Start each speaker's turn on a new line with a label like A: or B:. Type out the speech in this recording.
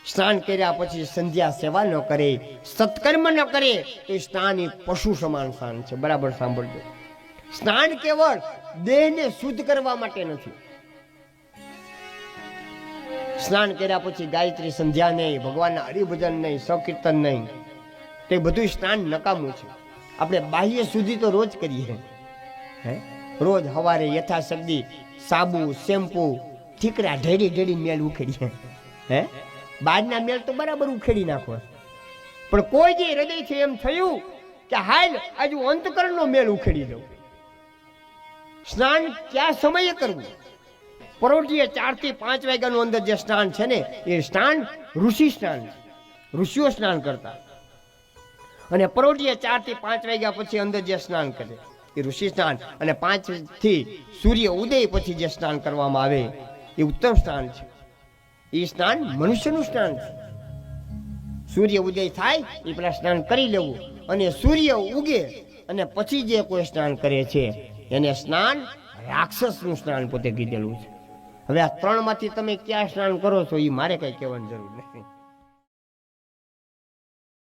A: સ્નાન કર્યા પછી સંધ્યા સેવા ન કરે, સત્કર્મ ન કરે તો સ્નાન એ પશુ સમાન સ્નાન છે. બરાબર સાંભળજો. સ્નાન કેવળ દેહને શુદ્ધ કરવા માટે નથી. સ્નાન કર્યા પછી ગાયત્રી સંધ્યા નહીં, ભગવાનના હરિભજન નહીં, સકીર્તન નહીં, તે બધું સ્નાન નકામું છે. આપણે બાહ્ય શુદ્ધિ તો રોજ કરીએ, હે રોજ સવારે યથાશક્તિ સાબુ, શેમ્પુ, ઠીકરા ઢેડી ઢેડી મેલ ઉખેડીએ. હે બહારના મેલ તો બરાબર ઉખેડી નાખો, પણ કોઈ જે હૃદયથી એમ થયું કે હાલ આજુ અંતકરણનો મેલ ઉખેડી દઉં. સ્નાન ક્યાં સમયે કરવું? પરોઢીએ 4 થી 5 વાગ્યાનું અંદર જે સ્નાન છે ને, એ સ્નાન ઋષિ સ્નાન છે. ઋષિઓ સ્નાન કરતા. અને પરોઢીએ 4 થી 5 વાગ્યા પછી અંદર જે સ્નાન કરે એ ઋષિ સ્નાન. અને 5 થી સૂર્ય ઉદય પછી જે સ્નાન કરવામાં આવે એ ઉત્તમ સ્નાન છે. એ સ્નાન મનુષ્યનું સ્નાન છે. સૂર્ય ઉદય થાય એ પેલા સ્નાન કરી લેવું, અને સૂર્ય ઉગે અને પછી જે કોઈ સ્નાન કરે છે એને સ્નાન રાક્ષસનું સ્નાન પોતે કીધેલું છે. હવે આ 3 માંથી તમે ક્યાં સ્નાન કરો છો એ મારે કઈ કહેવાની જરૂર નથી.